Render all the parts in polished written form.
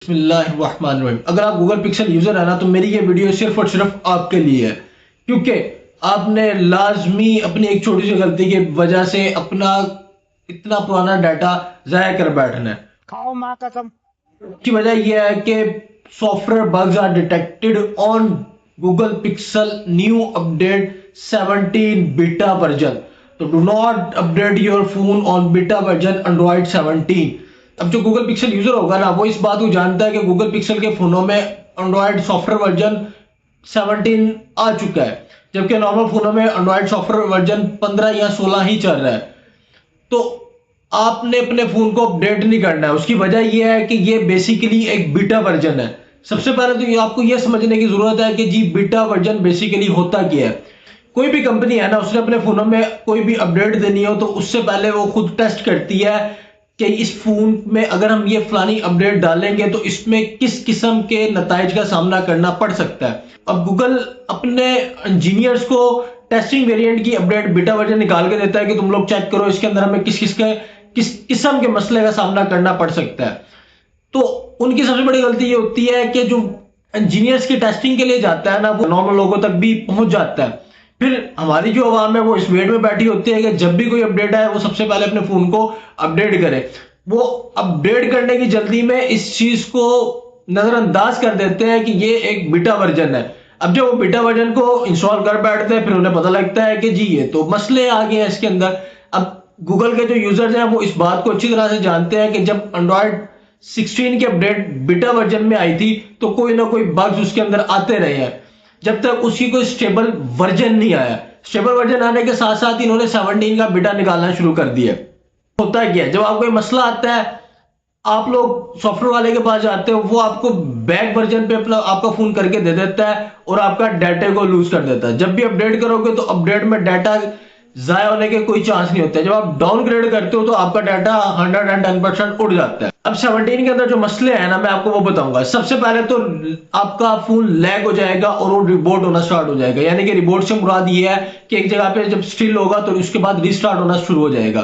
बिस्मिल्लाहिर्रहमानिर्रहीम। अगर आप गूगल पिक्सल यूजर है ना तो मेरी ये वीडियो सिर्फ और सिर्फ आपके लिए है, क्योंकि आपने लाजमी अपनी एक छोटी सी गलती की वजह से अपना इतना पुराना डाटा जाया कर बैठना है। खाओ माँ कसम। की वजह यह है कि software bugs are detected on Google Pixel new update 17 beta version. तो do not update your phone on beta version Android 17। अब जो गूगल पिक्सल यूजर होगा ना वो इस बात को जानता है कि गूगल पिक्सल के फोनों में एंड्रॉइड सॉफ्टवेयर वर्जन 17 आ चुका है, जबकि नॉर्मल फोनों में एंड्रॉइड सॉफ्टवेयर वर्जन 15 या 16 ही चल रहा है। तो आपने अपने फोन को अपडेट नहीं करना है। उसकी वजह यह है कि ये बेसिकली एक बीटा वर्जन है। सबसे पहले तो ये आपको यह समझने की जरूरत है कि जी बीटा वर्जन बेसिकली होता क्या है। कोई भी कंपनी है ना, उसने अपने फोनों में कोई भी अपडेट देनी हो तो उससे पहले वो खुद टेस्ट करती है कि इस फोन में अगर हम ये फलानी अपडेट डालेंगे तो इसमें किस किस्म के नताइज का सामना करना पड़ सकता है। अब गूगल अपने इंजीनियर्स को टेस्टिंग वेरिएंट की अपडेट बीटा वर्जन निकाल के देता है कि तुम लोग चेक करो इसके अंदर हमें किस किस्म के मसले का सामना करना पड़ सकता है। तो उनकी सबसे बड़ी गलती ये होती है कि जो इंजीनियर्स की टेस्टिंग के लिए जाता है ना वो नॉर्मल लोगों तक भी पहुंच जाता है। फिर हमारी जो आवाम है वो इस वेट में बैठी होती है कि जब भी कोई अपडेट आए वो सबसे पहले अपने फोन को अपडेट करे। वो अपडेट करने की जल्दी में इस चीज को नजरअंदाज कर देते हैं कि ये एक बीटा वर्जन है। अब जब वो बीटा वर्जन को इंस्टॉल कर बैठते हैं फिर उन्हें पता लगता है कि जी ये तो मसले आ गए हैं इसके अंदर। अब गूगल के जो यूजर्स हैं वो इस बात को अच्छी तरह से जानते हैं कि जब एंड्रॉइड 16 की अपडेट बीटा वर्जन में आई थी तो कोई ना कोई बग्स उसके अंदर आते रहे हैं, जब तक उसकी कोई स्टेबल वर्जन नहीं आया। स्टेबल वर्जन आने के साथ साथ इन्होंने 17 का बीटा निकालना शुरू कर दिया। होता क्या है, जब आपको कोई मसला आता है आप लोग सॉफ्टवेयर वाले के पास जाते हो, वो आपको बैक वर्जन पे अपना आपका फोन करके दे देता है और आपका डाटा को लूज कर देता है। जब भी अपडेट करोगे तो अपडेट में डाटा जाया होने के कोई चांस नहीं होता है। जब आप डाउनग्रेड करते हो तो आपका डाटा 110% उड़ जाता है। अब 17 के अंदर जो मसले हैं ना मैं आपको वो बताऊंगा। सबसे पहले तो आपका फोन लैग हो जाएगा और वो रिबूट होना स्टार्ट हो जाएगा। यानी कि रिबूट से मुराद ये है कि एक जगह पे जब स्टिल होगा तो उसके बाद रीस्टार्ट होना शुरू हो जाएगा।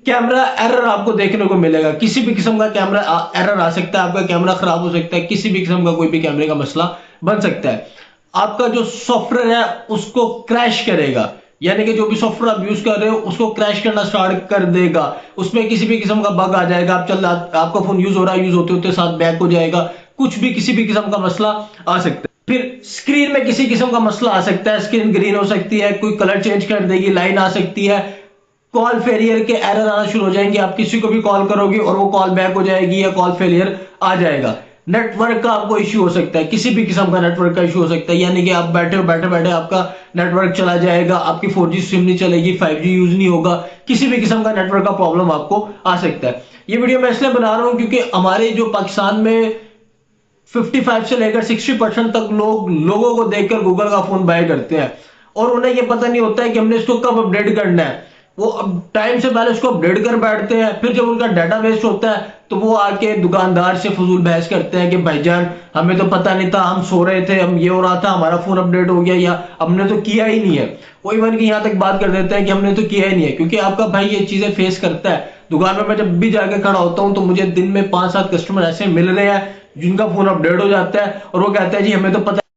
कैमरा एरर आपको देखने को मिलेगा, किसी भी किस्म का कैमरा एरर आ सकता है, आपका कैमरा खराब हो सकता है, किसी भी किस्म का कोई भी कैमरे का मसला बन सकता है। आपका जो सॉफ्टवेयर है उसको क्रैश करेगा, यानी कि जो भी सॉफ्टवेयर आप यूज कर रहे हो उसको क्रैश करना स्टार्ट कर देगा। उसमें किसी भी किस्म का बग आ जाएगा, आपका फोन यूज हो रहा है, यूज होते होते साथ बैक हो जाएगा, कुछ भी किसी भी किस्म का मसला आ सकता है। फिर स्क्रीन में किसी किस्म का मसला आ सकता है, स्क्रीन ग्रीन हो सकती है, कोई कलर चेंज कर देगी, लाइन आ सकती है, कॉल फेलियर के एरर आना शुरू हो जाएंगे। आप किसी को भी कॉल करोगे और वो कॉल बैक हो जाएगी या कॉल फेलियर आ जाएगा। नेटवर्क का आपको इश्यू हो सकता है, किसी भी किस्म का नेटवर्क का इश्यू हो सकता है, यानी कि आप बैठे बैठे आपका नेटवर्क चला जाएगा, आपकी 4G सिम नहीं चलेगी, 5G यूज नहीं होगा, किसी भी किस्म का नेटवर्क का प्रॉब्लम आपको आ सकता है। ये वीडियो मैं इसलिए बना रहा हूं क्योंकि हमारे जो पाकिस्तान में 55 से लेकर 60% तक लोगों को देखकर गूगल का फोन बाय करते हैं और उन्हें यह पता नहीं होता है कि हमने इसको कब अपडेट करना है। वो अब टाइम से पहले उसको अपडेट कर बैठते हैं, फिर जब उनका डाटा वेस्ट होता है तो वो आके दुकानदार से फजूल बहस करते हैं कि भाईजान हमें तो पता नहीं था, हम सो रहे थे, हम ये हो रहा था, हमारा फोन अपडेट हो गया या हमने तो किया ही नहीं है। वो इवन की यहां तक बात कर देते हैं कि हमने तो किया ही नहीं है, क्योंकि आपका भाई ये चीजें फेस करता है। दुकान में मैं जब भी जाके खड़ा होता हूं तो मुझे दिन में 5-7 कस्टमर ऐसे मिल रहे हैं जिनका फोन अपडेट हो जाता है और वो कहते हैं जी हमें तो पता